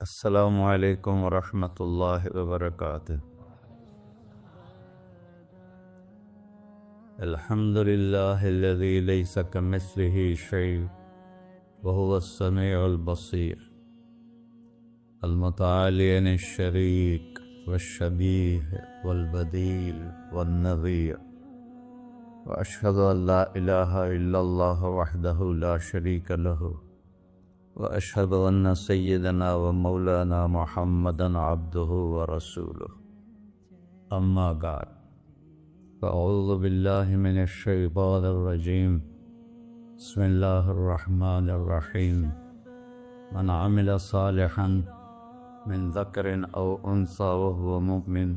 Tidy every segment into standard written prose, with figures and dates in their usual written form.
السلام علیکم ورحمۃ اللہ وبرکاتہ۔ الحمد للہ الذی لیس کمثلہ شیء وہو السمیع البصیر المتعالی عن الشریک والشبیہ والبدیل والنظیر، واشہد ان لا الہ الا اللہ وحدہ لا شریک لہ، واشہد ان سیدنا ومولانا محمدا عبدہ ورسولہ، اما بعد فاعوذ باللہ من الشیطان الرجیم، بسم اللہ الرحمن الرحیم۔ من عمل صالحا من ذکر او انثی وهو مؤمن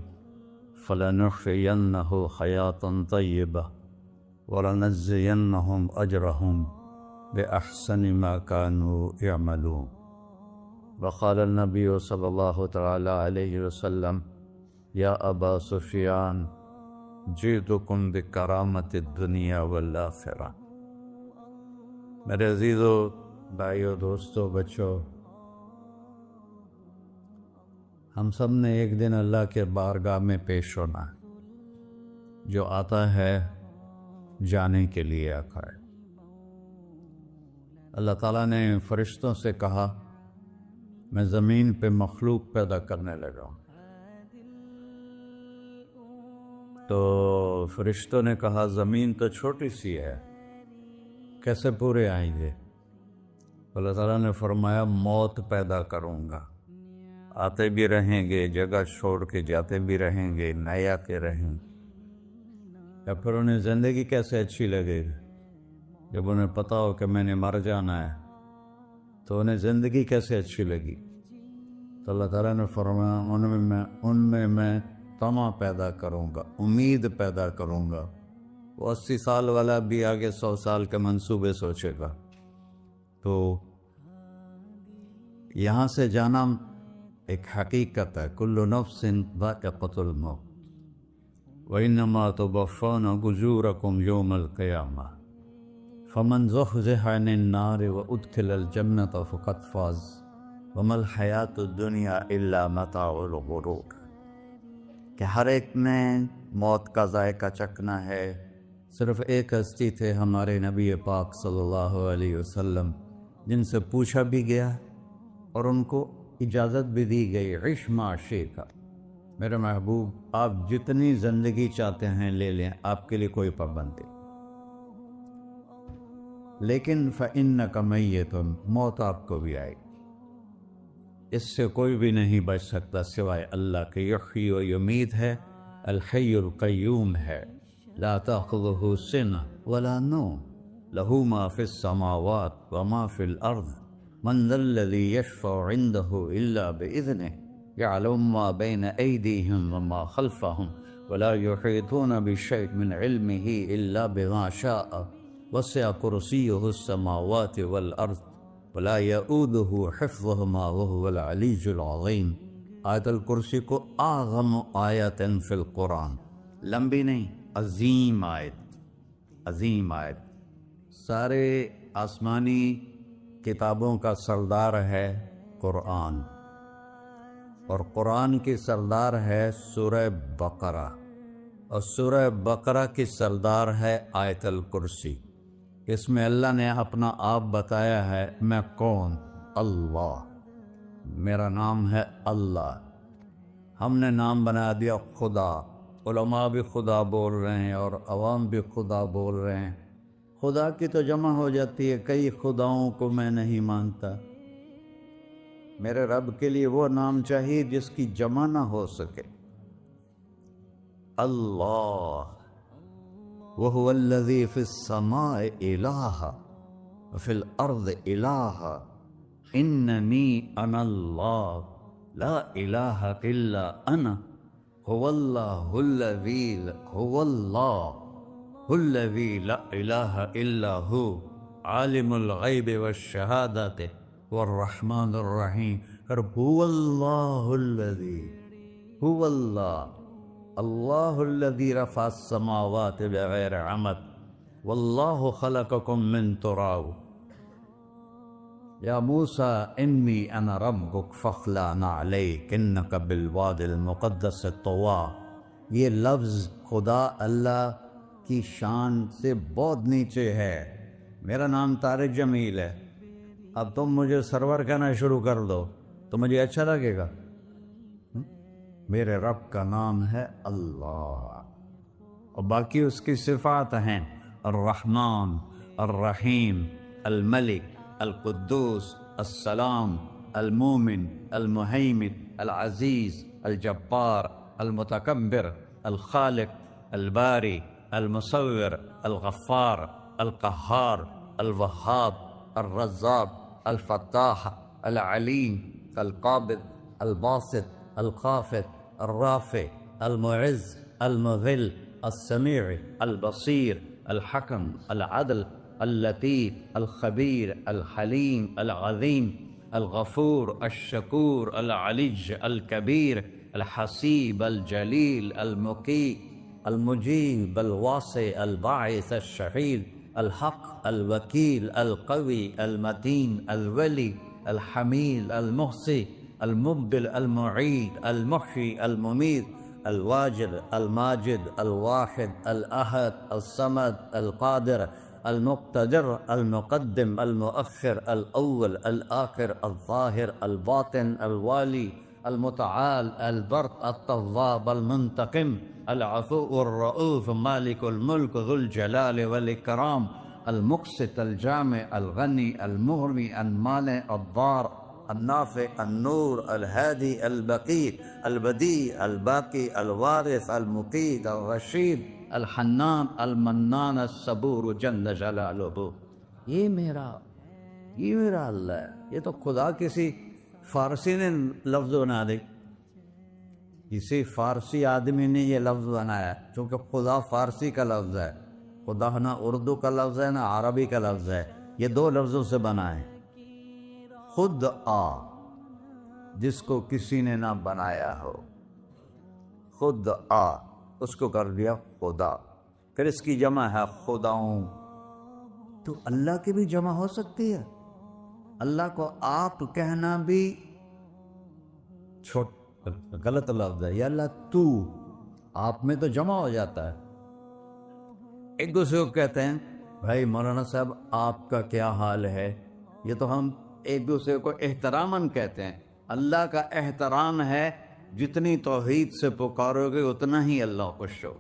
فلنحیینہ حیاۃ طیبہ ولنجزینہم اجرہم بأحسن ما كانوا يعملون۔ وقال النبی صلی اللہ تعالی علیہ وسلم یا ابا سفیان جئتکم بکرامت الدنیا والآخرہ۔ میرے عزیزو، بھائیو، دوستو، بچوں، ہم سب نے ایک دن اللہ کے بارگاہ میں پیش ہونا ہے۔ جو آتا ہے جانے کے لیے آتا ہے۔ اللہ تعالیٰ نے فرشتوں سے کہا میں زمین پہ مخلوق پیدا کرنے لگا ہوں۔ تو فرشتوں نے کہا زمین تو چھوٹی سی ہے، کیسے پورے آئیں گے؟ اللہ تعالیٰ نے فرمایا موت پیدا کروں گا، آتے بھی رہیں گے، جگہ چھوڑ کے جاتے بھی رہیں گے، نیا کے رہیں گے۔ یا پھر انہیں زندگی کیسے اچھی لگے گی؟ جب انہیں پتا ہو کہ میں نے مر جانا ہے تو انہیں زندگی کیسے اچھی لگی؟ تو اللہ تعالیٰ نے فرمایا ان میں میں طمع پیدا کروں گا، امید پیدا کروں گا۔ وہ 80 سال والا بھی آگے 100 سال کے منصوبے سوچے گا۔ تو یہاں سے جانا ایک حقیقت ہے، کل نفس ذائقۃ الموت وإنما توفون أجوركم يوم القيامة فمن زحزح عن النار وادخل الجنة فقد فاز وما الحیاۃ الدنیا الا متاع الغرور۔ کہ ہر ایک نے موت کا ذائقہ چکھنا ہے۔ صرف ایک ہستی تھے ہمارے نبی پاک صلی اللہ علیہ وسلم، جن سے پوچھا بھی گیا اور ان کو اجازت بھی دی گئی، عش ما شئت۔ میرے محبوب، آپ جتنی زندگی چاہتے ہیں لے لیں، آپ کے لیے کوئی پابندی، لیکن فَإِنَّكَ مَيِّتٌ، موت آپ کو بھی آئے گی۔ اس سے کوئی بھی نہیں بچ سکتا سوائے اللہ کے۔ یحیی و یمیت ہے، الحی القیوم ہے، لا تأخذہ سنہ ولا نوم، لہ ما فی السماوات وما فی الارض، من ذا الذی یشفع عندہ الا بإذنہ، یعلم ما بین ایدیہم وما خلفہم، ولا یحیطون بشیء من علمہ الا بما شاء، وسع کرسیہ السماوات والارض ولا یؤودہ حفظہما وہو العلی العظیم۔ آیت الکرسی کو اعظم آیت فی القرآن، لمبی نہیں، عظیم آیت، عظیم آیت۔ سارے آسمانی کتابوں کا سردار ہے قرآن، اور قرآن کی سردار ہے سورہ بقرہ، اور سورہ بقرہ کی سردار ہے آیت الکرسی۔ اس میں اللہ نے اپنا آپ بتایا ہے، میں کون؟ اللہ، میرا نام ہے اللہ۔ ہم نے نام بنا دیا خدا۔ علماء بھی خدا بول رہے ہیں اور عوام بھی خدا بول رہے ہیں۔ خدا کی تو جمع ہو جاتی ہے، کئی خداؤں کو میں نہیں مانتا۔ میرے رب کے لیے وہ نام چاہیے جس کی جمع نہ ہو سکے۔ اللہ، وَهُوَ الَّذِي فِي السَّمَاءِ إِلَٰهٌ وَفِي الْأَرْضِ إِلَٰهٌ إِنَّنِي أَنَا اللَّهُ لَا إِلَٰهَ إِلَّا أَنَا هُوَ اللَّهُ الَّذِي لَا إِلَٰهَ إِلَّا هُوَ عَالِمُ الْغَيْبِ وَالشَّهَادَةِ وَالرَّحْمَٰنُ الرَّحِيمُ۔ هُوَ اللَّهُ الَّذِي، هُوَ اللہ، اللہ الذی رفع السماوات بغیر عمد واللہ خلقکم من تراب یا موسیٰ انی انا ربک فاخلع علیک انک بالوادی المقدس طویٰ، یہ لفظ خدا اللہ کی شان سے بہت نیچے ہے۔ میرا نام طارق جمیل ہے، اب تم مجھے سرور کہنا شروع کر دو تو مجھے اچھا لگے گا؟ میرے رب کا نام ہے اللہ، اور باقی اس کی صفات ہیں الرحمن، الرحیم، الملک، القدوس، السلام، المومن، المہیمن، العزیز، الجبار، المتکبر، الخالق، الباری، المصور، الغفار، القہار، الوہاب، الرزاق، الفتاح، العلیم، القابض، الباسط، الخافض، الرافع، المعز، المذل، السمیع، البصیر، الحکم، العدل، اللطیف، الخبیر، الحلیم، العظیم، الغفور، الشکور، العلی، الکبیر، الحسیب، الجلیل، المقی، المجیب، الواسع، الباعث، الشہید، الحق، الوکیل، القوی، المتین، الولی، الحمید، المحصی، المبدل، المعید، المحیی، الممیت، الواجد، الماجد، الواحد، الأحد، الصمد، القادر، المقتدر، المقدم، المؤخر، الأول، الآخر، الظاهر، الباطن، الوالي، المتعال، البر، التواب، المنتقم، العفو، الرؤوف، مالك الملك، ذو الجلال والإكرام، المقسط، الجامع، الغني، المغني، المانع، الضار، النافع، النور، الهادي، البقي، البديع، الباقي، الوارث، المقيت، الرشيد، الحنان، المنان، الصبور جل جلالہ۔ یہ میرا اللہ ہے۔ یہ تو خدا کسی فارسی نے لفظ بنا دی، کسی فارسی آدمی نے یہ لفظ بنایا، چونکہ خدا فارسی کا لفظ ہے، خدا نہ اردو کا لفظ ہے نہ عربی کا لفظ ہے، یہ دو لفظوں سے بنا ہے۔ خود آ، جس کو کسی نے نہ بنایا ہو، خود آ، اس کو کر دیا خدا، پھر اس کی جمع ہے خداؤں۔ تو اللہ کی بھی جمع ہو سکتی ہے؟ اللہ کو آپ کہنا بھی غلط لفظ ہے۔ یا اللہ تو، آپ میں تو جمع ہو جاتا ہے۔ ایک دوسرے کو کہتے ہیں بھائی مولانا صاحب آپ کا کیا حال ہے، یہ تو ہم ایک دوسرے کو احتراماً کہتے ہیں۔ اللہ کا احترام ہے جتنی توحید سے پکارو گے اتنا ہی اللہ خوش ہو۔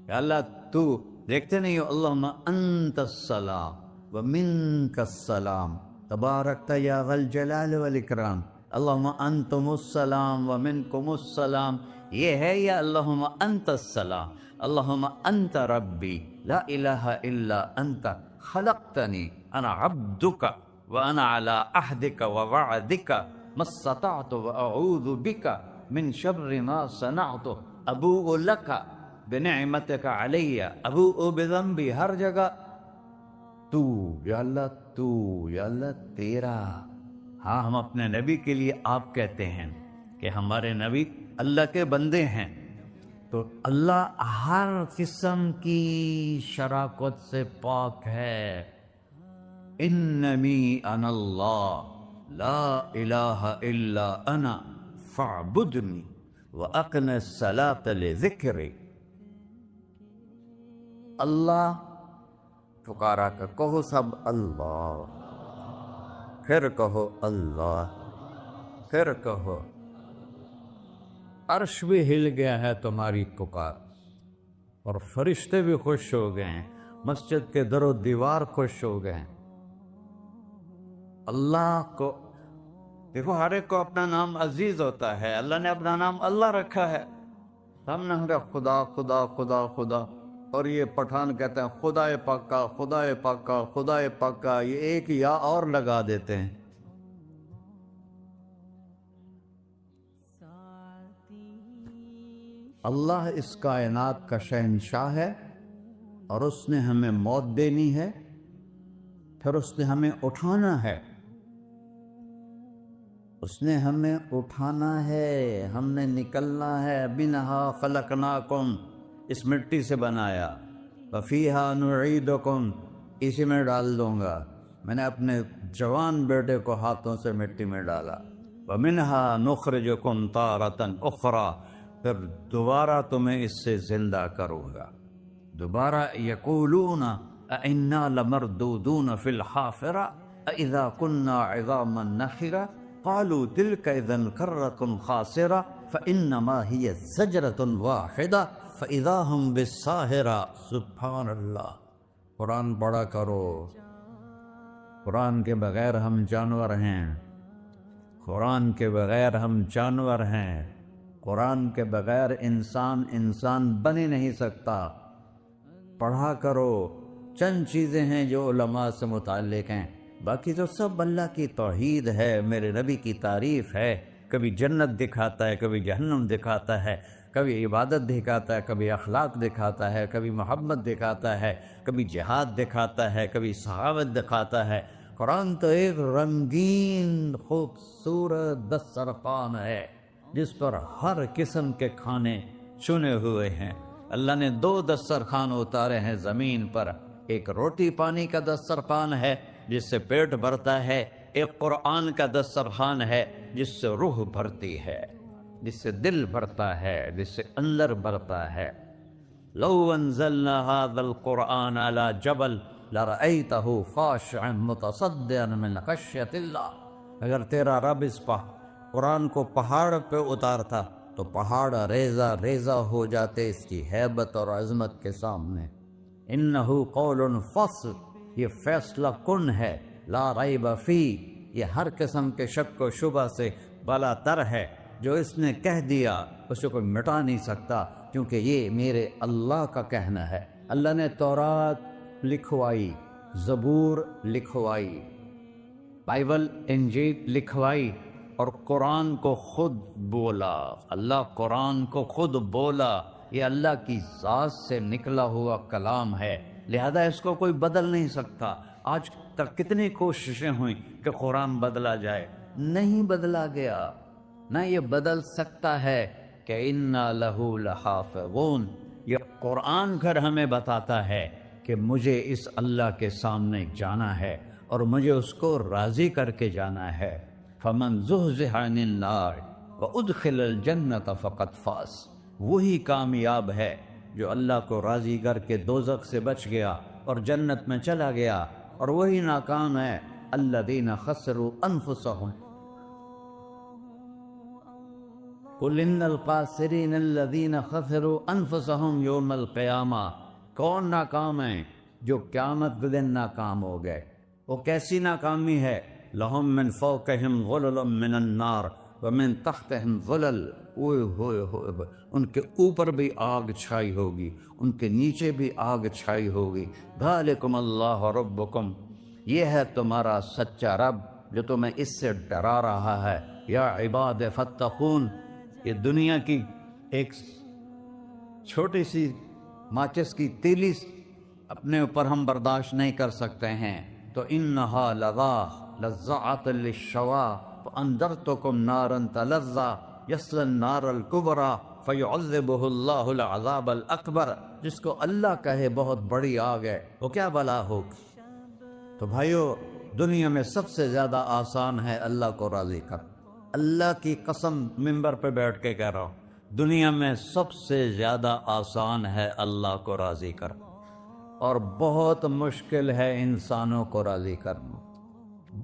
یا اللہ تو، دیکھتے نہیں ہو اللہم انت السلام ومنک السلام تبارکت یا ذا الجلال والاکرام، اللہم انتم السلام ومنکم السلام، یہ ہے یا اللہم انت السلام، اللہم انت ربی لا الہ الا انت خلقتنی انا عبدک وانا علی عہدک ووعدک ما استطعت واعوذ بک من شر ما صنعت ابوء لک بنعمتک علی ابوء بذنبی، ہر جگہ تو، یا اللہ تو، یا اللہ تیرا۔ ہاں ہم اپنے نبی کے لیے آپ کہتے ہیں کہ ہمارے نبی اللہ کے بندے ہیں، تو اللہ ہر قسم کی شراکت سے پاک ہے۔ اننی انا اللہ لا الہ الا انا فاعبدنی واقم الصلاۃ لذکری۔ اللہ پکارا کر، کہو سب اللہ، پھر کہو اللہ، پھر کہو۔ عرش بھی ہل گیا ہے تمہاری پکار، اور فرشتے بھی خوش ہو گئے ہیں، مسجد کے در و دیوار خوش ہو گئے ہیں۔ اللہ کو دیکھو، ہر ایک کو اپنا نام عزیز ہوتا ہے، اللہ نے اپنا نام اللہ رکھا ہے۔ ہم نے کہا خدا خدا خدا خدا، اور یہ پٹھان کہتے ہیں خدا پاکا خدا پاکا خدا پاکا، یہ ایک یا اور لگا دیتے ہیں۔ اللہ اس کائنات کا شہنشاہ ہے، اور اس نے ہمیں موت دینی ہے، پھر اس نے ہمیں اٹھانا ہے، اس نے ہمیں اٹھانا ہے، ہم نے نکلنا ہے۔ منہا خلقناکم، اس مٹی سے بنایا، وفیہا نعیدکم، اسی میں ڈال دوں گا۔ میں نے اپنے جوان بیٹے کو ہاتھوں سے مٹی میں ڈالا، وَمِنْهَا نُخْرِجُكُمْ تَارَةً أُخْرَى، پھر دوبارہ تمہیں اس سے زندہ کروں گا۔ دوبارہ یقولون أَإِنَّا لَمَرْدُودُونَ فِي الْحَافِرَةِ أَإِذَا كُنَّا عِظَامًا نَخِرَةً قَالُوا تِلْكَ إِذًا كَرَّةٌ خَاسِرَةٌ فَإِنَّمَا هِيَ زَجْرَةٌ وَاحِدَةٌ فَإِذَا هُمْ بِالسَّاهِرَةِ۔ سبحان اللہ، قرآن پڑھا کرو۔ قرآن کے بغیر ہم جانور ہیں، قرآن کے بغیر ہم جانور ہیں، قرآن کے بغیر انسان بن ہی نہیں سکتا۔ پڑھا کرو۔ چند چیزیں ہیں جو علماء سے متعلق ہیں، باقی تو سب اللہ کی توحید ہے، میرے نبی کی تعریف ہے۔ کبھی جنت دکھاتا ہے، کبھی جہنم دکھاتا ہے، کبھی عبادت دکھاتا ہے، کبھی اخلاق دکھاتا ہے، کبھی محبت دکھاتا ہے، کبھی جہاد دکھاتا ہے، کبھی صحابت دکھاتا ہے۔ قرآن تو ایک رنگین خوبصورت دسترخوان ہے جس پر ہر قسم کے کھانے چنے ہوئے ہیں۔ اللہ نے 2 دسترخوان اتارے ہیں زمین پر، ایک روٹی پانی کا دسترخوان ہے جس سے پیٹ بھرتا ہے، ایک قرآن کا دسترخوان ہے جس سے روح بھرتی ہے، جس سے دل بھرتا ہے، جس سے اندر بھرتا ہے۔ لو انزلنا هذا القرآن على جبل لرأيته خاشعا متصدعا من خشية اللہ۔ اگر تیرا رب اس قرآن کو پہاڑ پہ اتارتا تو پہاڑ ریزہ ریزہ ہو جاتے اس کی ہیبت اور عظمت کے سامنے۔ انہ قول فصل، یہ فیصلہ کن ہے، لا ریب فی، یہ ہر قسم کے شک و شبہ سے بالا تر ہے۔ جو اس نے کہہ دیا اسے کوئی مٹا نہیں سکتا، کیونکہ یہ میرے اللہ کا کہنا ہے۔ اللہ نے تورات لکھوائی، زبور لکھوائی، بائبل انجیل لکھوائی، اور قرآن کو خود بولا۔ اللہ قرآن کو خود بولا، یہ اللہ کی ذات سے نکلا ہوا کلام ہے، لہذا اس کو کوئی بدل نہیں سکتا۔ آج تک کتنی کوششیں ہوئیں کہ قرآن بدلا جائے، نہیں بدلا گیا، نہ یہ بدل سکتا ہے کہ اِنَّا لَهُ لَحَافِظُونَ۔ یہ قرآن گھر ہمیں بتاتا ہے کہ مجھے اس اللہ کے سامنے جانا ہے اور مجھے اس کو راضی کر کے جانا ہے۔ فَمَنْ زُحْزِحَ عَنِ النَّارِ وَأُدْخِلَ الْجَنَّةَ فَقَدْ فَازَ، وہی کامیاب ہے جو اللہ کو راضی کر کے دوزخ سے بچ گیا اور جنت میں چلا گیا، اور وہی ناکام ہے الَّذِينَ خَسِرُوا أَنفُسَهُمْ قُلْ إِنَّ الْخَاسِرِينَ الَّذِينَ خَسِرُوا أَنفُسَهُمْ يَوْمَ الْقِيَامَةِ۔ کون ناکام ہیں؟ جو قیامت کے دن ناکام ہو گئے۔ وہ کیسی ناکامی ہے؟ لَهُم مِّن فَوْقِهِمْ ظُلُلٌ مِّنَ النَّارِ وَمِن تَحْتِهِمْ ظُلَلٌ، ان کے اوپر بھی آگ چھائی ہوگی، ان کے نیچے بھی آگ چھائی ہوگی۔ ذَلِكُمُ اللَّهُ رَبُّكُمْ، یہ ہے تمہارا سچا رب جو تمہیں اس سے ڈرا رہا ہے۔ یا عباد فاتقون، یہ دنیا کی ایک چھوٹی سی ماچس کی تیلی اپنے اوپر ہم برداشت نہیں کر سکتے ہیں، تو انہا لَذَّاعَةٌ لِلشَّوَىٰ فَأَنذَرْتُكُمْ نَارًا تَلَظَّىٰ يَصْلَى النَّارَ الْكُبْرَىٰ فَيُعَذِّبُهُ اللَّهُ الْعَذَابَ الْأَكْبَرَ۔ جس کو اللہ کہے بہت بڑی آگ ہے، وہ کیا بلا ہوگی؟ تو بھائیو، دنیا میں سب سے زیادہ آسان ہے اللہ کو راضی کر۔ اللہ کی قسم منبر پہ بیٹھ کے کہہ رہا ہوں، دنیا میں سب سے زیادہ آسان ہے اللہ کو راضی کر، اور بہت مشکل ہے انسانوں کو راضی کرنا،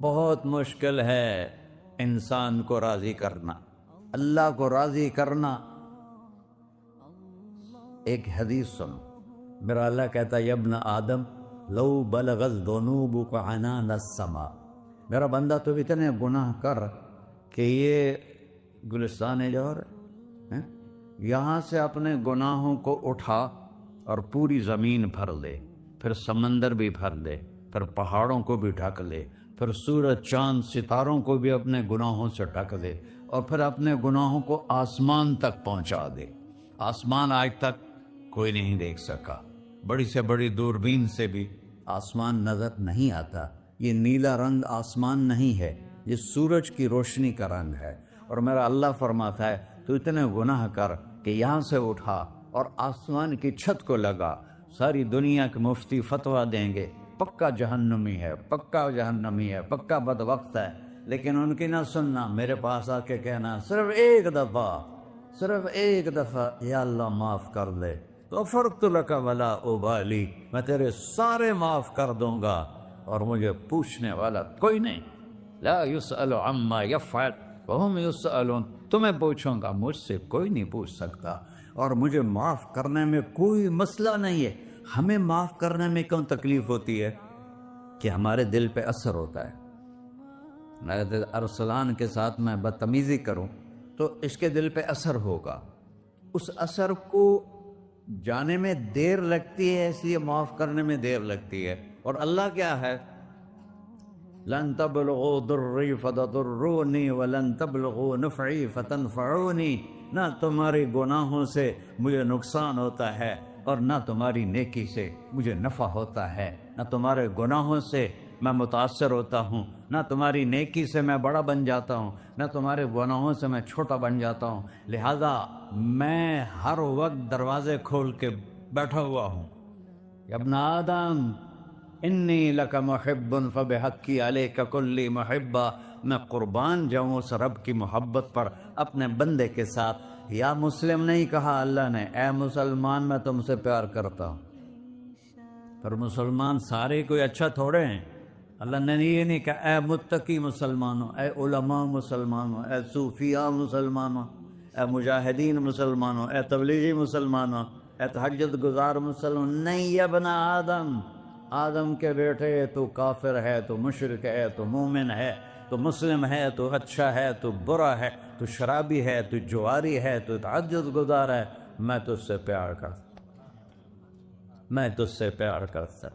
بہت مشکل ہے انسان کو راضی کرنا۔ اللہ کو راضی کرنا، ایک حدیث سن، میرا اللہ کہتا ہے یا ابن آدم لو بلغت ذنوبک عنان السماء، میرا بندہ تو اتنے گناہ کر کہ یہ گلستان جوہر ہے، یہاں سے اپنے گناہوں کو اٹھا اور پوری زمین بھر لے، پھر سمندر بھی بھر لے، پھر پہاڑوں کو بھی ڈھک لے، پھر سورج چاند ستاروں کو بھی اپنے گناہوں سے ڈھک دے، اور پھر اپنے گناہوں کو آسمان تک پہنچا دے۔ آسمان آج تک کوئی نہیں دیکھ سکا، بڑی سے بڑی دوربین سے بھی آسمان نظر نہیں آتا۔ یہ نیلا رنگ آسمان نہیں ہے، یہ سورج کی روشنی کا رنگ ہے۔ اور میرا اللہ فرماتا ہے تو اتنے گناہ کر کہ یہاں سے اٹھا اور آسمان کی چھت کو لگا، ساری دنیا کے مفتی فتویٰ دیں گے پکا جہنمی ہے، پکا جہنمی ہے، پکا بدبخت ہے، لیکن ان کی نہ سننا، میرے پاس آ کے کہنا صرف ایک دفعہ یا اللہ معاف کر دے، غفرت لک ولا ابالی، میں تیرے سارے معاف کر دوں گا اور مجھے پوچھنے والا کوئی نہیں۔ لا یسأل عما یفعل وہم یسألون، تمہیں پوچھوں گا، مجھ سے کوئی نہیں پوچھ سکتا، اور مجھے معاف کرنے میں کوئی مسئلہ نہیں ہے۔ ہمیں معاف کرنے میں کیوں تکلیف ہوتی ہے؟ کہ ہمارے دل پہ اثر ہوتا ہے۔ میرے ارسلان کے ساتھ میں بدتمیزی کروں تو اس کے دل پہ اثر ہوگا، اس اثر کو جانے میں دیر لگتی ہے، اس لیے معاف کرنے میں دیر لگتی ہے۔ اور اللہ کیا ہے؟ لن تبلغوا ضری فتضرونی ولن تبلغوا نفعی فتنفعونی، نہ تمہاری گناہوں سے مجھے نقصان ہوتا ہے اور نہ تمہاری نیکی سے مجھے نفع ہوتا ہے، نہ تمہارے گناہوں سے میں متاثر ہوتا ہوں، نہ تمہاری نیکی سے میں بڑا بن جاتا ہوں، نہ تمہارے گناہوں سے میں چھوٹا بن جاتا ہوں، لہذا میں ہر وقت دروازے کھول کے بیٹھا ہوا ہوں۔ یا ابن آدم انی لک محب فبحقی علیک کلی محبہ، میں قربان جاؤں اس رب کی محبت پر اپنے بندے کے ساتھ۔ یا مسلم نہیں کہا اللہ نے، اے مسلمان میں تم سے پیار کرتا ہوں۔ پر مسلمان سارے کوئی اچھا تھوڑے ہیں۔ اللہ نے یہ نہیں کہا اے متقی مسلمانوں، اے علماء مسلمانوں، اے صوفیاء مسلمانوں، اے مجاہدین مسلمانوں، اے تبلیغی مسلمانوں، اے تہجد گزار مسلمان، نہیں یا ابن آدم، آدم کے بیٹے، تو کافر ہے، تو مشرک ہے، تو مومن ہے، تو مسلم ہے، تو اچھا ہے، تو برا ہے، تو شرابی ہے، تو جواری ہے، تو تہجد گزار ہے، میں تجھ سے پیار کرتا، میں تجھ سے پیار کرتا۔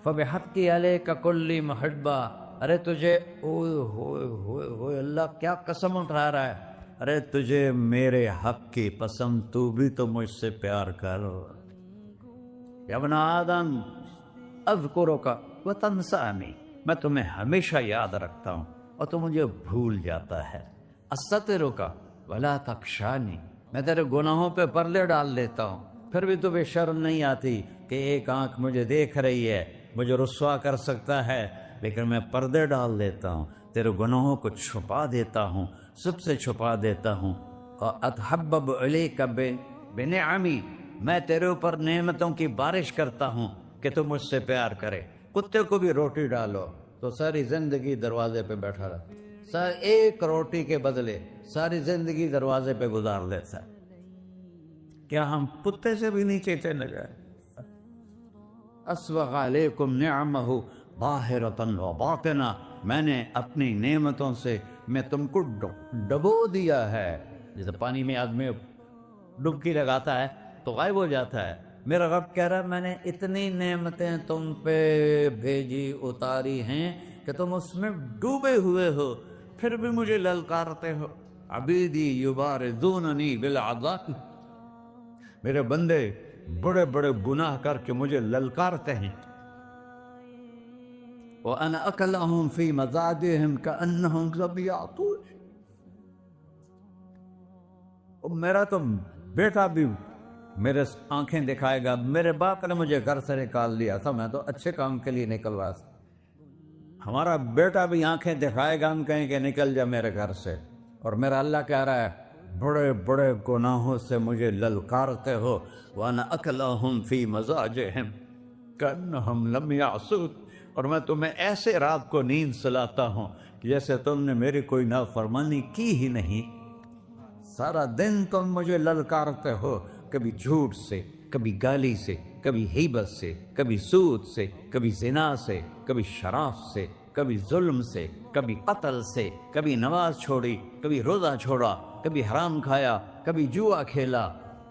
فبحقی علیک کلی محبہ، ارے تجھے اوئے ہوئے ہوئے ہوئے، اللہ کیا قسم اٹھا رہا ہے، ارے تجھے میرے حق کی پسند، تو بھی تو مجھ سے پیار کر۔ یا ابن آدم اذکرک وتنسانی، میں تمہیں ہمیشہ یاد رکھتا ہوں اور تو مجھے بھول جاتا ہے۔ استترک ولا تخشانی، میں تیرے گناہوں پہ پردے ڈال دیتا ہوں، پھر بھی تمہیں شرم نہیں آتی کہ ایک آنکھ مجھے دیکھ رہی ہے، مجھے رسوا کر سکتا ہے، لیکن میں پردے ڈال دیتا ہوں، تیرے گناہوں کو چھپا دیتا ہوں، سب سے چھپا دیتا ہوں۔ اور اتحبب علیک بنعمی، میں تیرے اوپر نعمتوں کی بارش کرتا ہوں کہ تو مجھ سے پیار کرے۔ کتے کو بھی روٹی ڈالو تو ساری زندگی دروازے پہ بیٹھا رہا، ایک روٹی کے بدلے ساری زندگی دروازے پہ گزار دیتا ہے۔ کیا ہم کتے سے بھی نیچے چلے گئے؟ اسبغ علیکم نعمہ ظاہرۃ و باطنہ، میں نے اپنی نعمتوں سے میں تم کو ڈبو دیا ہے۔ جیسے پانی میں آدمی ڈبکی لگاتا ہے تو غائب ہو جاتا ہے، میرا رب کہہ رہا ہے میں نے اتنی نعمتیں تم پہ بھیجی، اتاری ہیں کہ تم اس میں ڈوبے ہوئے ہو، پھر بھی مجھے للکارتے ہو۔ عبیدی یبارزوننی بالعذاب، میرے بندے بڑے بڑے گناہ کر کے مجھے للکارتے ہیں۔ وَأَنَا أَكْلَهُمْ فِي مَزَاجِهِمْ كَأَنَّهُمْ ظَبِيَّةٌ، اور میرا تو بیٹا بھی میرے آنکھیں دکھائے گا، میرے باپ نے مجھے گھر سے نکال دیا تھا، میں تو اچھے کام کے لیے نکل رہا تھا، ہمارا بیٹا بھی آنکھیں دکھائے گا، ہم کہیں کہ نکل جا میرے گھر سے، اور میرا اللہ کہہ رہا ہے بڑے بڑے گناہوں سے مجھے للکارتے ہو۔ وَأَنَا أَكْلَهُمْ فِي مَزَاجِهِمْ كَأَنَّهُمْ لَمْ يَعْصُونِ، اور میں تمہیں ایسے رات کو نیند سلاتا ہوں جیسے تم نے میری کوئی نافرمانی کی ہی نہیں۔ سارا دن تم مجھے للکارتے ہو، کبھی جھوٹ سے، کبھی گالی سے، کبھی غیبت سے، کبھی سود سے، کبھی زنا سے، کبھی شراب سے، کبھی ظلم سے، کبھی قتل سے، کبھی نماز چھوڑی، کبھی روزہ چھوڑا، کبھی حرام کھایا، کبھی جوا کھیلا،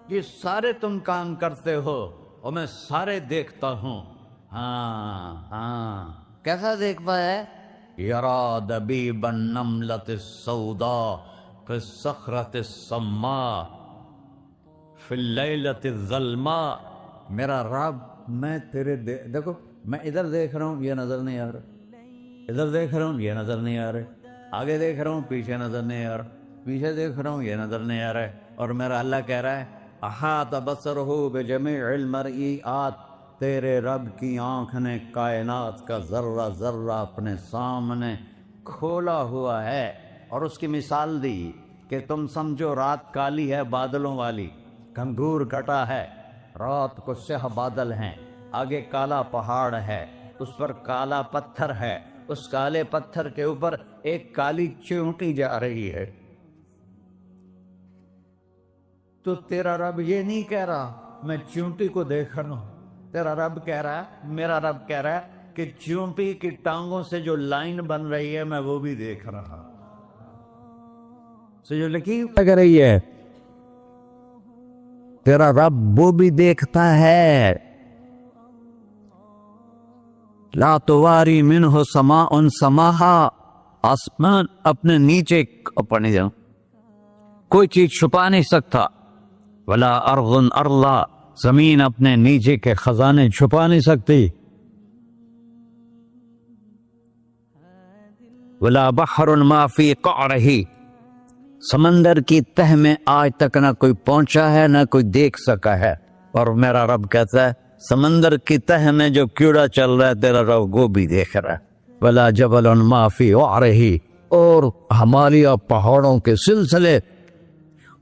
یہ سارے تم کام کرتے ہو اور میں سارے دیکھتا ہوں۔ ہاں کیسا دیکھتا ہے؟ یرا دبیب النملۃ السوداء فی الصخرۃ الصماء فی اللیلۃ الظلماء، میرا رب میں تیرے دیکھو، میں ادھر دیکھ رہا ہوں یہ نظر نہیں آ رہا، ادھر دیکھ رہا ہوں یہ نظر نہیں آ رہا، آگے دیکھ رہا ہوں پیچھے نظر نہیں آ رہا، پیچھے دیکھ رہا ہوں یہ نظر نہیں آ رہا ہے، اور میرا اللہ کہہ رہا ہے احاط بصرہ بجمیع المرئیات تیرے رب کی آنکھ نے کائنات کا ذرہ ذرہ اپنے سامنے کھولا ہوا ہے، اور اس کی مثال دی کہ تم سمجھو رات کالی ہے بادلوں والی، گھنگور کٹا ہے، رات کو سیاہ بادل ہیں، آگے کالا پہاڑ ہے، اس پر کالا پتھر ہے، اس کالے پتھر کے اوپر ایک کالی چیونٹی جا رہی ہے۔ تو تیرا رب یہ نہیں کہہ رہا میں چیونٹی کو دیکھ رہا ہوں، تیرا رب کہہ رہا ہے، میرا رب کہہ رہا ہے کہ چیونٹی کی ٹانگوں سے جو لائن بن رہی ہے میں وہ بھی دیکھ رہا ہوں، جو لکیر لگ رہی ہے تیرا رب وہ بھی دیکھتا ہے۔ لا تواری منہ سماء سماہا، آسمان اپنے نیچے اپنے کوئی چیز چھپا نہیں سکتا، ولا ارض ارضا، زمین اپنے نیچے کے خزانے چھپا نہیں سکتی، ولا بحر ما فی قعرہ، سمندر کی تہ میں آج تک نہ کوئی پہنچا ہے نہ کوئی دیکھ سکا ہے، اور میرا رب کہتا ہے سمندر کی تہ میں جو کیڑا چل رہا ہے تیرا رب وہ بھی دیکھ رہا ہے، ولا جبل ما فی وعرہ، اور ہمالیہ پہاڑوں کے سلسلے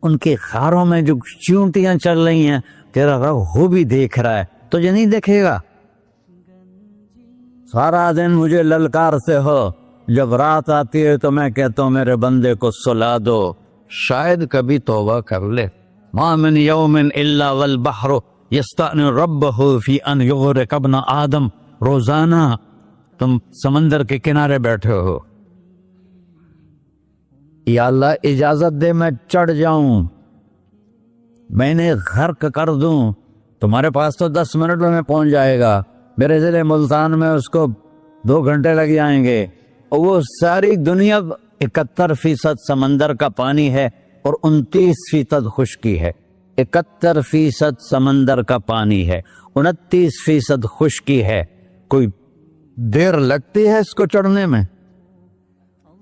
ان کے خاروں میں جو چیونٹیاں چل رہی ہیں تیرا رب وہ بھی دیکھ رہا ہے، تجھے نہیں دیکھے گا؟ سارا دن مجھے للکارتے ہو، جب رات آتی ہے تو میں کہتا ہوں میرے بندے کو سلا دو، شاید کبھی توبہ کر لے۔ ما من یوم الا والبحر یستأذن ربہ فی ان یغرق ابن آدم، روزانہ تم سمندر کے کنارے بیٹھے ہو، یا اللہ اجازت دے میں چڑھ جاؤں، میں نے غرق کر دوں، تمہارے پاس تو 10 منٹ میں پہنچ جائے گا، میرے ضلع ملتان میں اس کو 2 گھنٹے لگ جائیں گے، اور وہ ساری دنیا 71% سمندر کا پانی ہے اور 29% خشکی ہے، 71% سمندر کا پانی ہے، 29% خشکی ہے، کوئی دیر لگتی ہے اس کو چڑھنے میں؟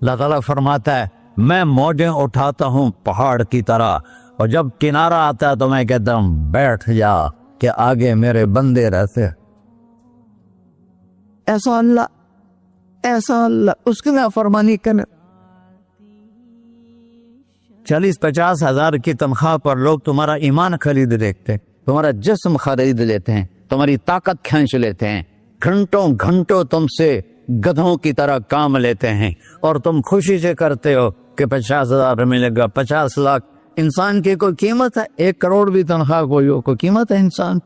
اللہ تعالیٰ فرماتا ہے میں موجیں اٹھاتا ہوں پہاڑ کی طرح، اور جب کنارہ آتا ہے تو میں کہتا ہوں بیٹھ جا کہ آگے میرے بندے رہتے۔ ایسا اللہ اس کی نافرمانی کرنے، 40-50 ہزار کی تنخواہ پر لوگ تمہارا ایمان خرید لیتے ہیں، تمہارا جسم خرید لیتے ہیں، تمہاری طاقت کھینچ لیتے ہیں، گھنٹوں تم سے گدھوں کی طرح کام لیتے ہیں، اور تم خوشی سے کرتے ہو کہ 50,000 ملے گا، 50 لاکھ۔ انسان کی کوئی قیمت ہے؟ 1 کروڑ بھی تنخواہ کوئی قیمت ہے انسان؟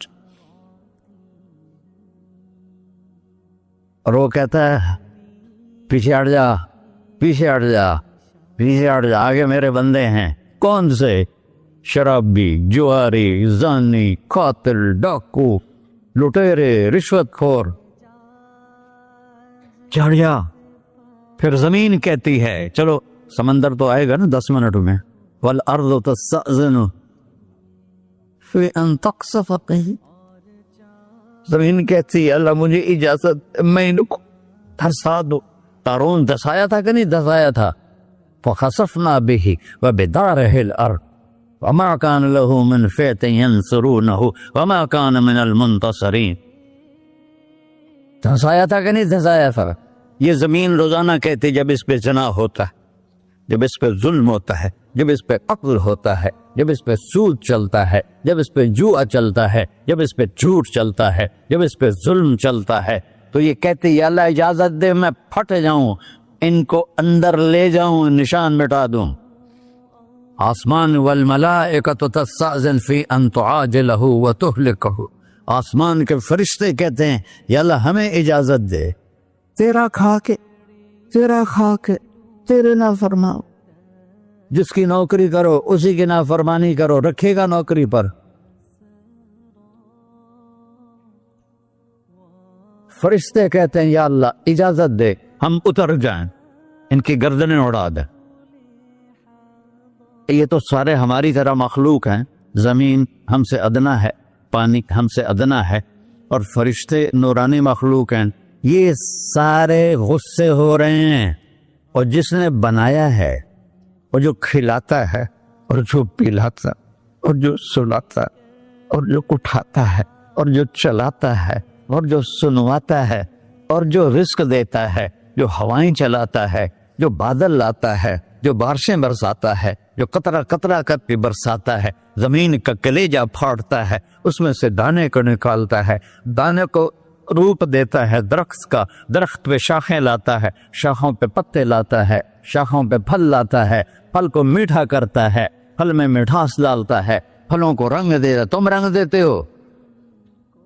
اور وہ کہتا ہے پیچھے ہٹ جا، پیچھے ہٹ جا، پیچھے ہٹ جا، آگے میرے بندے ہیں۔ کون سے؟ شرابی، جواری، زانی، قاتل، ڈاکو، لٹیرے، رشوت خور۔ چڑھ جا۔ پھر زمین کہتی ہے چلو سمندر تو آئے گا نا 10 منٹ میں، والارض تستأذن فی ان تقصف قیل، زمین کہتی ہے اللہ مجھے اجازت، میں ان کو دھسا دو۔ قارون دھسایا تھا کہ نہیں دھسایا تھا؟ فخسفنا به وبداره الارض وما كان له من فئة ينصرونه وما كان من المنتصرين۔ دھسایا تھا کہ نہیں دھسایا تھا؟ یہ زمین روزانہ کہتی جب اس پہ زنا ہوتا ہے، جب اس پہ ظلم ہوتا ہے، جب اس پہ قتل ہوتا ہے، جب اس پہ سود چلتا ہے، جب اس پہ جوا چلتا ہے، جب اس پہ جھوٹ چلتا ہے، جب اس پہ ظلم چلتا ہے، تو یہ کہتے یا اللہ اجازت دے میں پھٹ جاؤں، ان کو اندر لے جاؤں، نشان مٹا دوں۔ آسمان والملائکۃ تستأذن فی ان تعاجلہ وتہلکہ، آسمان کے فرشتے کہتے ہیں یا اللہ ہمیں اجازت دے، تیرا کھا کے تیرے نافرماؤ، جس کی نوکری کرو اسی کی نافرمانی کرو، رکھے گا نوکری پر؟ فرشتے کہتے ہیں یا اللہ اجازت دے ہم اتر جائیں، ان کی گردنیں اڑا دیں۔ یہ تو سارے ہماری طرح مخلوق ہیں، زمین ہم سے ادنا ہے، پانی ہم سے ادنا ہے، اور فرشتے نورانی مخلوق ہیں، یہ سارے غصے ہو رہے ہیں، اور جس نے بنایا ہے اور جو کھلاتا ہے اور جو پلاتا اور جو سلاتا اور جو اٹھاتا ہے اور جو چلاتا ہے اور جو سنواتا ہے اور جو رزق دیتا ہے، جو ہوائیں چلاتا ہے، جو بادل لاتا ہے، جو بارشیں برساتا ہے، جو قطرہ قطرہ کر کے برساتا ہے، زمین کا کلیجہ پھاڑتا ہے، اس میں سے دانے کو نکالتا ہے، دانے کو روپ دیتا ہے درخت کا، درخت پہ شاخیں لاتا ہے، شاخوں پہ پتے لاتا ہے، شاخوں پہ پھل لاتا ہے، پھل کو میٹھا کرتا ہے، پھل میں مٹھاس ڈالتا ہے، پھلوں کو رنگ دیتا، تم رنگ دیتے ہو،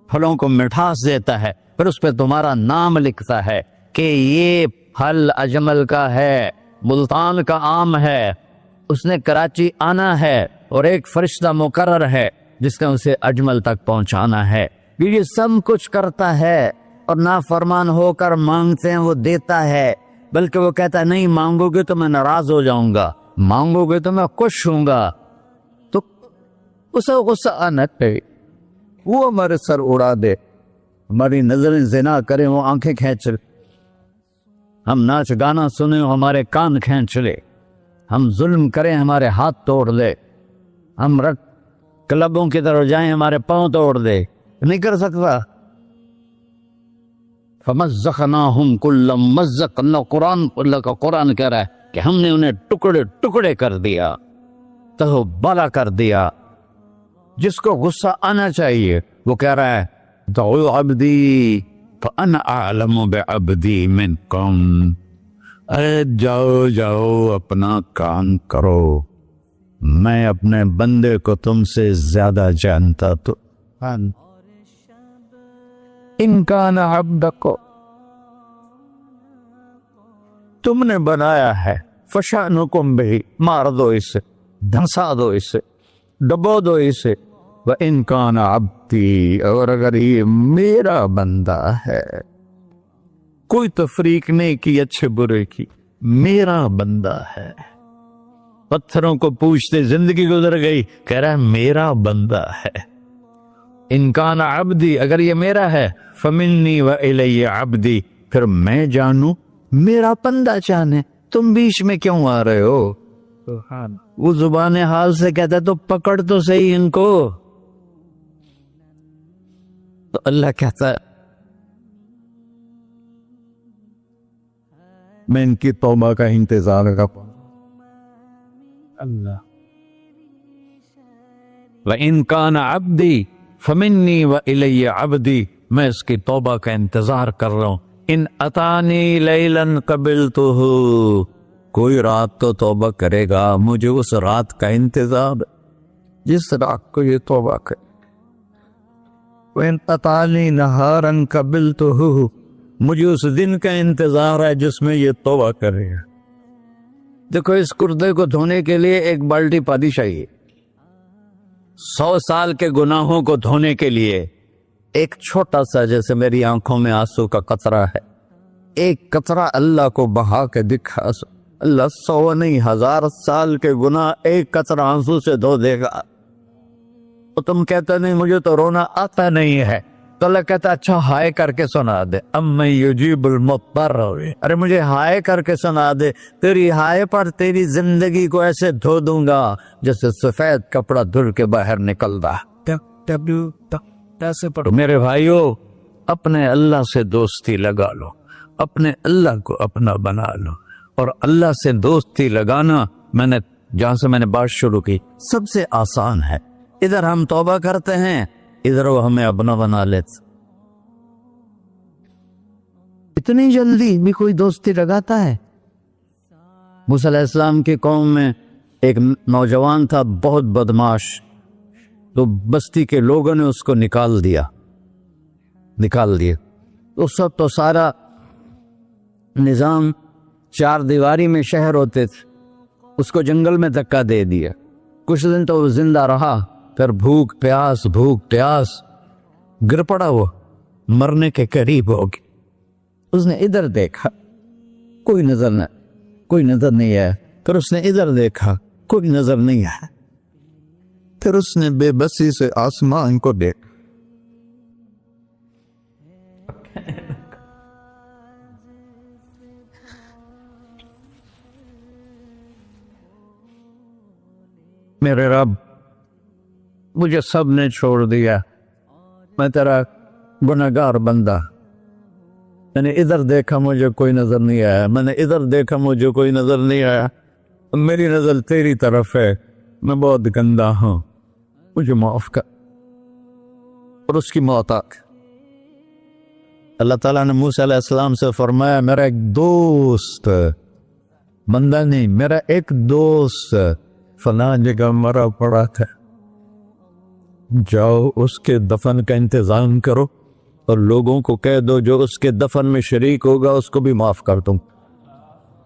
پھلوں کو مٹھاس دیتا ہے، پھر اس پہ تمہارا نام لکھتا ہے کہ یہ پھل اجمل کا ہے، ملتان کا آم ہے، اس نے کراچی آنا ہے اور ایک فرشتہ مقرر ہے جس نے اسے اجمل تک پہنچانا ہے۔ یہ سب کچھ کرتا ہے، اور نافرمان ہو کر مانگتے ہیں وہ دیتا ہے، بلکہ وہ کہتا ہے نہیں مانگو گے تو میں ناراض ہو جاؤں گا، مانگو گے تو میں خوش ہوں گا، تو اسے غصہ آنا چاہیے، وہ ہمارے سر اڑا دے، ہماری نظریں زنا کریں وہ آنکھیں کھینچ لے، ہم ناچ گانا سنیں ہمارے کان کھینچ لے، ہم ظلم کریں ہمارے ہاتھ توڑ لے، ہم کلبوں کی طرف جائیں ہمارے پاؤں توڑ دے، نہیں کر سکتا۔ فَمَزَّقْنَاهُمْ كُلَّ مُمَزَّقٍ، اللہ کا قرآن کہہ رہا ہے کہ ہم نے انہیں ٹکڑے ٹکڑے کر دیا، تہو بالا کر دیا۔ جس کو غصہ آنا چاہیے وہ کہہ رہا ہے دعوا عبدی فأنا أعلم بعبدی منکم، اے جاؤ جاؤ اپنا کام کرو، میں اپنے بندے کو تم سے زیادہ جانتا تو ان کان عبدک، تم نے بنایا ہے، فشانکم بہ، مار دو اسے، دھنسا دو اسے، ڈبو دو اسے، وَإِن كَانَ عَبْدِي، اور اگر یہ میرا بندہ ہے، کوئی تفریق نہیں کی اچھے برے کی، میرا بندہ ہے۔ پتھروں کو پوچھتے زندگی گزر گئی، کہہ رہا ہے میرا بندہ ہے۔ ان کان عبدی، اگر یہ میرا ہے، فمنی وإلی عبدی، پھر میں جانوں میرا بندہ جانے، تم بیچ میں کیوں آ رہے ہو؟ وہ زبان حال سے کہتا ہے تو پکڑ تو صحیح ان کو، تو اللہ کہتا ہے میں ان کی توبہ کا انتظار کرتا ہوں۔ اللہ وَإِن كَانَ عَبْدِي فَمِنِّي وَإِلَيَّ عَبْدِي، میں اس کی توبہ کا انتظار کر رہا ہوں۔ ان اتانی لیلاً قبلتہ، کوئی رات تو توبہ کرے گا، مجھے اس رات کا انتظار جس رات کو یہ توبہ کرے۔ وَإِنْ أَتَانِي نَهَارًا قَبِلْتُهُ، مجھے اس دن کا انتظار ہے جس میں یہ توبہ کرے گا۔ دیکھو اس کردے کو دھونے کے لیے ایک بالٹی پانی چاہیے، 100 سال کے گناہوں کو دھونے کے لیے ایک چھوٹا سا، جیسے میری آنکھوں میں آنسو کا قطرہ ہے، ایک قطرہ اللہ کو بہا کے دکھا، اللہ 100 نہیں 1000 سال کے گناہ ایک قطرہ آنسو سے دھو دے گا۔ تو تم کہتے نہیں مجھے تو رونا آتا نہیں ہے، تو اللہ کہتا اچھا ہائے کر کے سنا دے، اَمَّن یُجِیبُ الْمُضْطَرَّ، ارے مجھے ہائے کر کے سنا دے، تیری ہائے پر تیری زندگی کو ایسے دھو دوں گا جیسے سفید کپڑا دھل کے باہر نکلتا۔ میرے بھائیو، اپنے اللہ سے دوستی لگا لو، اپنے اللہ کو اپنا بنا لو، اور اللہ سے دوستی لگانا جہاں سے میں نے بات شروع کی سب سے آسان ہے۔ ادھر ہم توبہ کرتے ہیں، ادھر وہ ہمیں اپنا بنا لیتے۔ اتنی جلدی بھی کوئی دوستی لگاتا ہے؟ موسیٰ علیہ السلام کی قوم میں ایک نوجوان تھا بہت بدماش، تو بستی کے لوگوں نے اس کو نکال دیا۔ اس وقت تو سارا نظام 4 دیواری میں شہر ہوتے تھے، اس کو جنگل میں دھکا دے دیا۔ کچھ دن تو وہ زندہ رہا، پھر بھوک پیاس گر پڑا، وہ مرنے کے قریب ہو گیا۔ اس نے ادھر دیکھا، کوئی نظر نہیں آیا، پھر اس نے ادھر دیکھا، کوئی نظر نہیں آیا، پھر اس نے بے بسی سے آسمان کو دیکھا۔ میرے رب، مجھے سب نے چھوڑ دیا، میں تیرا گنہگار بندہ، میں نے ادھر دیکھا مجھے کوئی نظر نہیں آیا، میں نے ادھر دیکھا مجھے کوئی نظر نہیں آیا، میری نظر تیری طرف ہے، میں بہت گندا ہوں، مجھے معاف کر۔ اور اس کی موت آ گئی۔ اللہ تعالیٰ نے موسیٰ علیہ السلام سے فرمایا میرا ایک دوست، بندہ نہیں، میرا ایک دوست فلاں جگہ مرا پڑا تھا، جاؤ اس کے دفن کا انتظام کرو اور لوگوں کو کہہ دو جو اس کے دفن میں شریک ہوگا اس کو بھی معاف کر دوں۔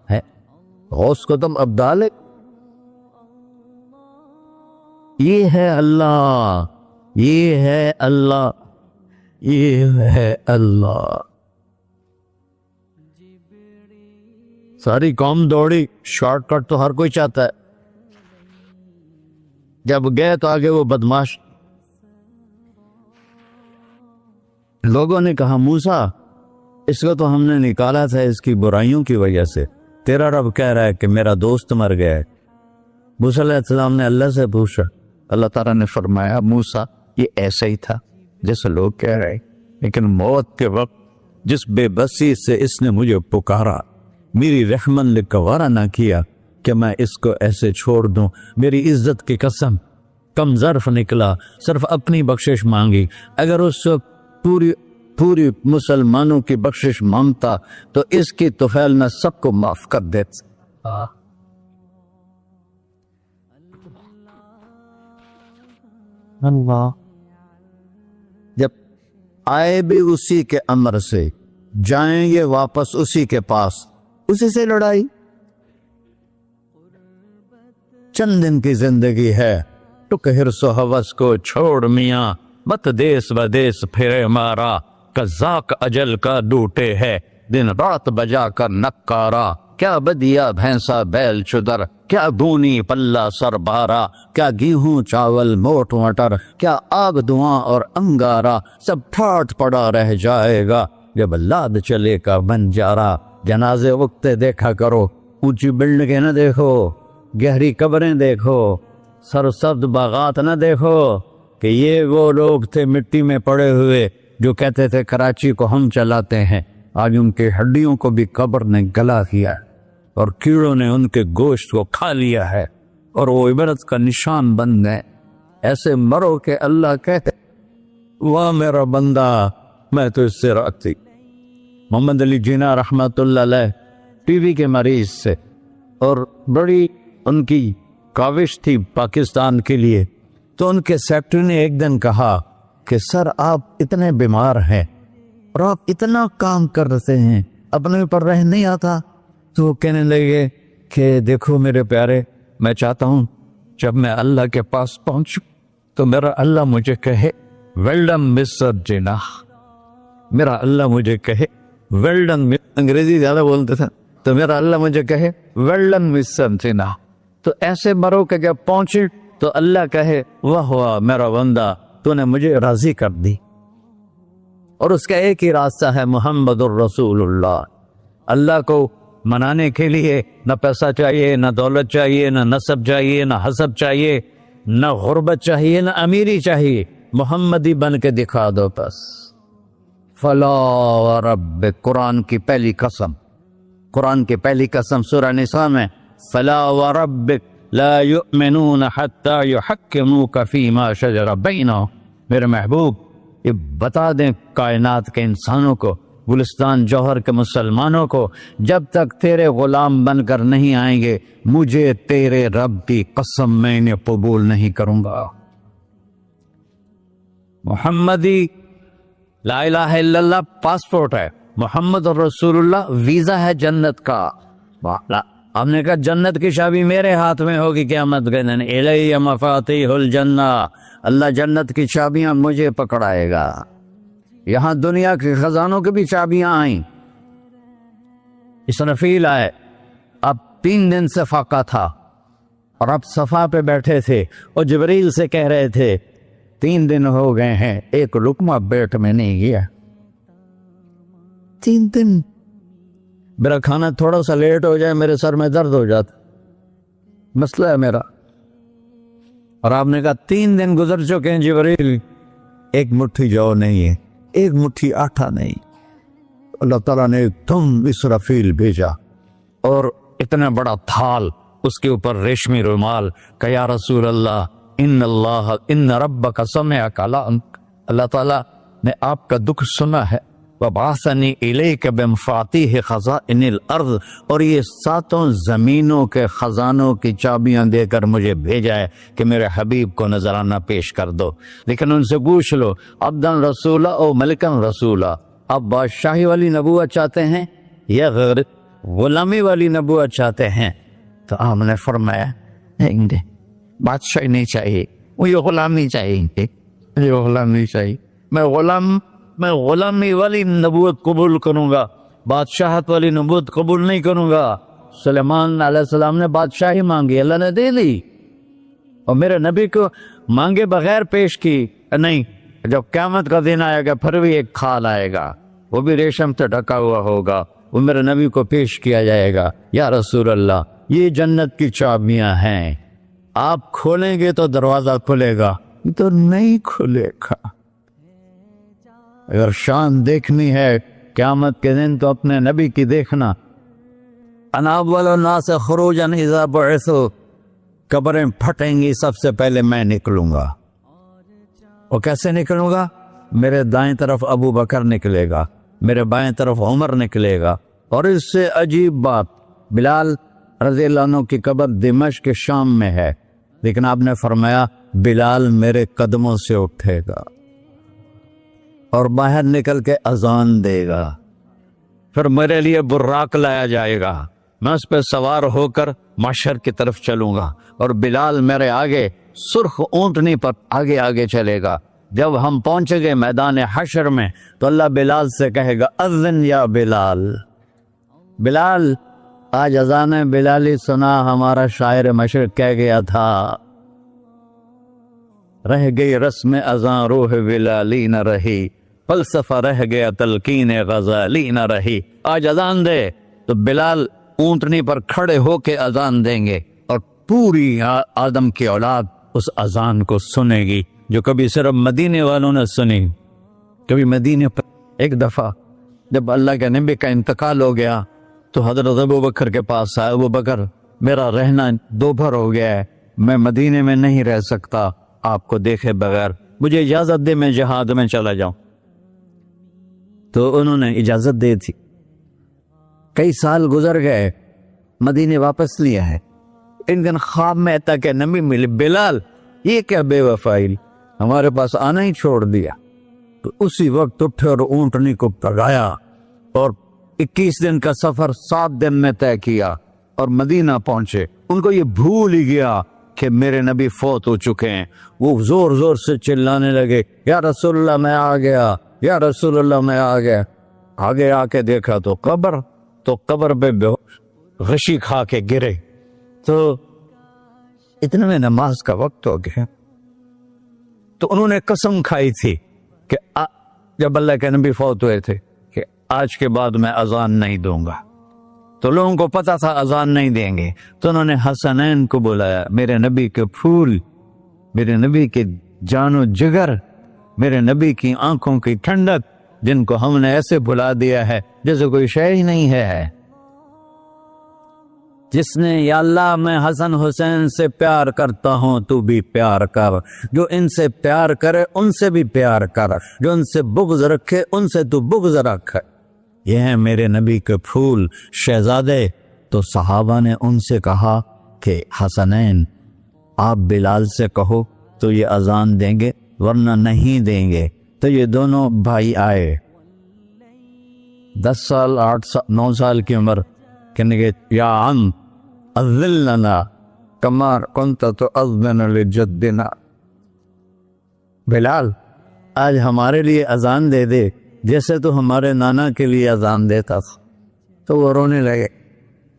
ہے غوث کو تم اب ڈالے، یہ ہے اللہ، یہ ہے اللہ، یہ ہے اللہ۔ ساری قوم دوڑی، شارٹ کٹ تو ہر کوئی چاہتا ہے، جب گئے تو آگے وہ بدماش لوگوں نے کہا موسیٰ اس کو تو ہم نے نکالا تھا اس کی برائیوں کی وجہ سے، تیرا رب کہہ رہا ہے کہ میرا دوست مر گیا ہے۔ موسیٰ علیہ السلام نے اللہ سے پوچھا، اللہ تعالیٰ نے فرمایا موسیٰ یہ ایسا ہی تھا جیسے لوگ کہہ رہے، لیکن موت کے وقت جس بے بسی سے اس نے مجھے پکارا، میری رحمت نے گوارا نہ کیا کہ میں اس کو ایسے چھوڑ دوں، میری عزت کی قسم کم ظرف نکلا، صرف اپنی بخشش مانگی، اگر اس پوری مسلمانوں کی بخشش مانگتا تو اس کی طفیل میں سب کو معاف کر دیتا۔ اللہ جب آئے بھی اسی کے امر سے، جائیں گے واپس اسی کے پاس، اسی سے لڑائی۔ چند دن کی زندگی ہے، ٹک حرص و ہوس کو چھوڑ میاں، مت دیس بدیس پھرے مارا، قزاق اجل کا ڈوٹے ہے، دن رات بجا کر نکارا، کیا بدیا بھینسا بیل چدر، کیا دونی پلہ سر بارا، کیا گیہوں چاول موٹ مٹر، کیا آگ دھواں اور انگارا، سب ٹھاٹ پڑا رہ جائے گا جب لاد چلے کا بنجارا۔ جنازے وقتے دیکھا کرو، اونچی بلڈنگیں نہ دیکھو، گہری قبریں دیکھو، سرسبز باغات نہ دیکھو کہ یہ وہ لوگ تھے مٹی میں پڑے ہوئے جو کہتے تھے کراچی کو ہم چلاتے ہیں، آج ان کے ہڈیوں کو بھی قبر نے گلا کیا اور کیڑوں نے ان کے گوشت کو کھا لیا ہے اور وہ عبرت کا نشان بن گئے۔ ایسے مرو کہ اللہ کہتے واہ میرا بندہ میں تو اس سے راضی۔ محمد علی جناح رحمۃ اللہ علیہ ٹی وی کے مریض سے، اور بڑی ان کی کاوش تھی پاکستان کے لیے، تو ان کے سیکٹری نے ایک دن کہا کہ سر آپ اتنے بیمار ہیں اور آپ اتنا کام کرتے ہیں، اپنے اوپر رہ نہیں آتا؟ تو وہ کہنے لگے کہ دیکھو میرے پیارے، میں چاہتا ہوں جب میں اللہ کے پاس پہنچوں تو میرا اللہ مجھے کہے ویل ڈن مسٹر جناح، میرا اللہ مجھے کہے ویل ڈن، انگریزی زیادہ بولتے تھے، تو میرا اللہ مجھے کہے ویل ڈن مسٹر جناح۔ تو ایسے مرو کہ جب پہنچے تو اللہ کہے واہ واہ میرا بندہ تو نے مجھے راضی کر دی۔ اور اس کا ایک ہی راستہ ہے محمد الرسول اللہ۔ اللہ کو منانے کے لیے نہ پیسہ چاہیے، نہ دولت چاہیے، نہ نسب چاہیے، نہ حسب چاہیے، نہ غربت چاہیے، نہ امیری چاہیے، محمدی بن کے دکھا دو بس۔ فلا وربک، قرآن کی پہلی قسم، قرآن کی پہلی قسم سورہ نساء میں، فلا وربک لا یؤمنون حتی یحکموک فیما شجر بینہم۔ میرے محبوب یہ بتا دیں کائنات کے انسانوں کو، گلستان جوہر کے مسلمانوں کو، جب تک تیرے غلام بن کر نہیں آئیں گے مجھے تیرے رب کی قسم میں انہیں قبول نہیں کروں گا۔ محمدی لا الہ الا اللہ پاسپورٹ ہے، محمد رسول اللہ ویزا ہے جنت کا۔ ہم نے کہا جنت کی چابی میرے ہاتھ میں ہوگی قیامت کے دن، الی مفاتیح الجنہ، اللہ جنت کی چابیاں مجھے پکڑائے گا۔ یہاں دنیا کے خزانوں کی بھی چابیاں آئیں۔ اسرافیل آئے، اب 3 دن سے فاقہ تھا اور اب صفا پہ بیٹھے تھے اور جبریل سے کہہ رہے تھے 3 دن ہو گئے ہیں ایک لقمہ پیٹ میں نہیں گیا، 3 دن میرا کھانا تھوڑا سا لیٹ ہو جائے میرے سر میں درد ہو جاتا، مسئلہ ہے میرا۔ اور آپ نے کہا 3 دن گزر چکے ہیں جبریل، ایک مٹھی جو نہیں ہے، ایک مٹھی آٹا نہیں، اللہ تعالیٰ نے تم اسرافیل بھیجا اور اتنا بڑا تھال، اس کے اوپر ریشمی رومال، کہ یا رسول اللہ ان ربک سمعک، اللہ تعالیٰ نے آپ کا دکھ سنا ہے، وَبَعَثَنِي إِلَيْكَ بِمَفَاتِيحِ خَزَائِنِ الْأَرْضِ، اور یہ ساتوں زمینوں کے خزانوں کی چابیاں دے کر مجھے بھیجا ہے کہ میرے حبیب کو نذرانہ پیش کر دو۔ لیکن ان سے پوچھ لو عبدن رسولہ او ملکن رسولہ، آپ بادشاہی والی نبوت چاہتے ہیں یا غیر غلامی والی نبوت چاہتے ہیں؟ تو آپ نے فرمایا نہیں، بادشاہی نہیں چاہیے، مجھے غلامی چاہیے، مجھے غلامی چاہیے، میں غلامی والی نبوت قبول کروں گا، بادشاہت والی نبوت قبول نہیں کروں گا۔ سلیمان علیہ السلام نے بادشاہی مانگی، اللہ نے دے دی، اور میرے نبی کو مانگے بغیر پیش کی نہیں۔ جب قیامت کا دن آئے گا پھر بھی ایک کھال آئے گا، وہ بھی ریشم سے ڈھکا ہوا ہوگا، وہ میرے نبی کو پیش کیا جائے گا، یا رسول اللہ یہ جنت کی چابیاں ہیں، آپ کھولیں گے تو دروازہ کھلے گا، یہ تو نہیں کھلے گا۔ اگر شان دیکھنی ہے قیامت کے دن تو اپنے نبی کی دیکھنا۔ انا اول الناس خروجا اذا بعثوا، قبریں پھٹیں گی سب سے پہلے میں نکلوں گا، اور کیسے نکلوں گا؟ میرے دائیں طرف ابو بکر نکلے گا، میرے بائیں طرف عمر نکلے گا، اور اس سے عجیب بات، بلال رضی اللہ عنہ کی قبر دمشق کے شام میں ہے، لیکن آپ نے فرمایا بلال میرے قدموں سے اٹھے گا اور باہر نکل کے اذان دے گا، پھر میرے لیے براق لایا جائے گا، میں اس پہ سوار ہو کر محشر کی طرف چلوں گا، اور بلال میرے آگے سرخ اونٹنی پر آگے آگے چلے گا۔ جب ہم پہنچے گے میدان حشر میں تو اللہ بلال سے کہے گا اذن یا بلال، بلال آج اذان بلالی سنا، ہمارا شاعر مشرق کہہ گیا تھا، رہ گئی رسم اذان روح بلالی نہ رہی، فلسفہ رہ گیا تلقین غزالی نہ رہی۔ آج اذان دے تو بلال اونٹنی پر کھڑے ہو کے اذان دیں گے، اور پوری آدم کی اولاد اس اذان کو سنے گی، جو کبھی صرف مدینے والوں نے سنی۔ کبھی مدینے پر ایک دفعہ جب اللہ کے نبی کا انتقال ہو گیا تو حضرت ابو بکر کے پاس آئے، ابو بکر میرا رہنا دوپہر ہو گیا ہے، میں مدینے میں نہیں رہ سکتا آپ کو دیکھے بغیر، مجھے اجازت دے میں جہاد میں چلا جاؤں۔ تو انہوں نے اجازت دے تھی، کئی سال گزر گئے، مدینے واپس لیا ہے، ان دن خواب میں تک نبی ملے، بلال یہ کیا بے وفائی، ہمارے پاس آنا ہی چھوڑ دیا۔ تو اسی وقت اٹھے اور اونٹنی کو پگایا، اور 21 دن کا سفر 7 دن میں طے کیا اور مدینہ پہنچے۔ ان کو یہ بھول ہی گیا کہ میرے نبی فوت ہو چکے ہیں، وہ زور زور سے چلانے لگے، یا رسول اللہ میں آ گیا، یا رسول اللہ میں آ گیا۔ آگے آ کے دیکھا تو قبر پہ غشی کھا کے گرے۔ تو اتنے میں نماز کا وقت ہو گیا، تو انہوں نے قسم کھائی تھی کہ جب اللہ کے نبی فوت ہوئے تھے کہ آج کے بعد میں اذان نہیں دوں گا۔ تو لوگوں کو پتا تھا اذان نہیں دیں گے، تو انہوں نے حسنین کو بلایا، میرے نبی کے پھول، میرے نبی کے جان و جگر، میرے نبی کی آنکھوں کی ٹھنڈک، جن کو ہم نے ایسے بلا دیا ہے جیسے کوئی شے ہی نہیں ہے۔ جس نے یا اللہ میں حسن حسین سے پیار کرتا ہوں تو بھی پیار کر، جو ان سے پیار کرے ان سے بھی پیار کر، جو ان سے بغض رکھے ان سے تو بغض رکھ۔ یہ ہیں میرے نبی کے پھول شہزادے۔ تو صحابہ نے ان سے کہا کہ حسنین آپ بلال سے کہو تو یہ اذان دیں گے، ورنہ نہیں دیں گے۔ تو یہ دونوں بھائی آئے، 10 سال 8 سال 9 سال کی عمر، کہنے گے یا عم اذن لنا کما کنت تؤذن لجدنا، بلال آج ہمارے لیے اذان دے دے جیسے تو ہمارے نانا کے لیے اذان دیتا تھا۔ تو وہ رونے لگے،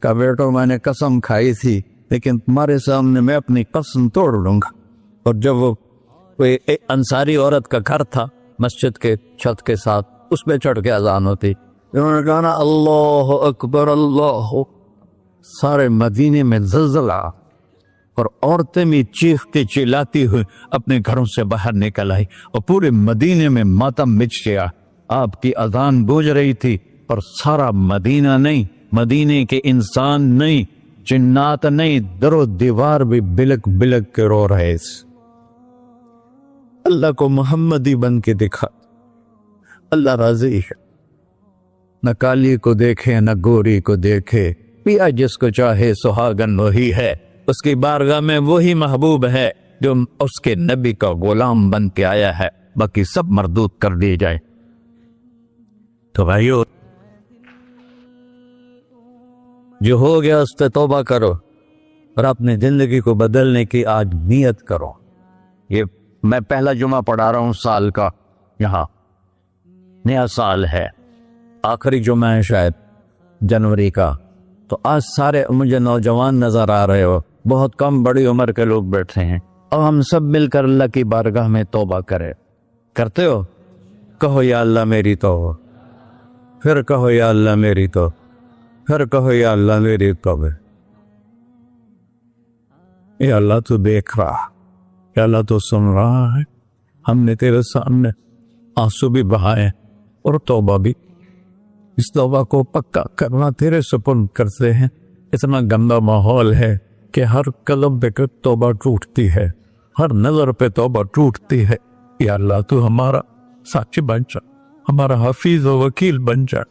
کہا بیٹو میں نے قسم کھائی تھی، لیکن تمہارے سامنے میں اپنی قسم توڑ لوں گا۔ اور جب وہ کوئی انصاری عورت کا گھر تھا مسجد کے چھت کے ساتھ، اس پہ چڑھ کے اذان ہوتی، انہوں نے کہا نا اللہ اکبر اللہ، سارے مدینے میں زلزلہ، اور عورتیں بھی چیختی چلاتی ہوئی اپنے گھروں سے باہر نکل آئی اور پورے مدینے میں ماتم مچ گیا۔ آپ کی اذان گونج رہی تھی اور سارا مدینہ نہیں، مدینے کے انسان نہیں، جنات نہیں، در و دیوار بھی بلک بلک کے رو رہے۔ اللہ کو محمدی بن کے دکھا، اللہ راضی ہے۔ نہ کالی کو دیکھے نہ گوری کو دیکھے، پیا جس کو چاہے سہاگن وہی ہے، اس کی بارگاہ میں وہی محبوب ہے جو اس کے نبی کا غلام بن کے آیا ہے، باقی سب مردود کر دی جائے۔ تو بھائیو، جو ہو گیا اس سے توبہ کرو اور اپنی زندگی کو بدلنے کی آج نیت کرو۔ یہ میں پہلا جمعہ پڑھا رہا ہوں سال کا، یہاں نیا سال ہے، آخری جمعہ ہے شاید جنوری کا، تو آج سارے مجھے نوجوان نظر آ رہے ہو، بہت کم بڑی عمر کے لوگ بیٹھے ہیں، اور ہم سب مل کر اللہ کی بارگاہ میں توبہ کرتے ہو؟ کہو یا اللہ میری توبہ، پھر کہو یا اللہ میری توبہ، پھر کہو یا اللہ میری توبہ۔ یا اللہ تو دیکھ رہا، یا اللہ تو سن رہا ہے، ہم نے تیرے سامنے آنسو بھی بہائے اور توبہ بھی، اس توبہ کو پکا کرنا تیرے سپرد کرتے ہیں۔ اتنا گندا ماحول ہے کہ ہر قلب پہ توبہ ٹوٹتی ہے، ہر نظر پہ توبہ ٹوٹتی ہے۔ یا اللہ تو ہمارا ساتھی بن جا، ہمارا حفیظ و وکیل بن جا۔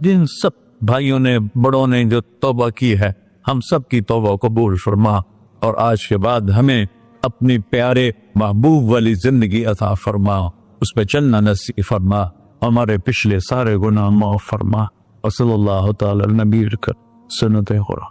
جن سب بھائیوں نے بڑوں نے جو توبہ کی ہے، ہم سب کی توبہ قبول فرما، اور آج کے بعد ہمیں اپنی پیارے محبوب والی زندگی عطا فرما، اس پہ چلنا نصیب فرما، ہمارے پچھلے سارے گناہ معاف فرما، اور صلی اللہ تعالی نبی کر سنت خورا۔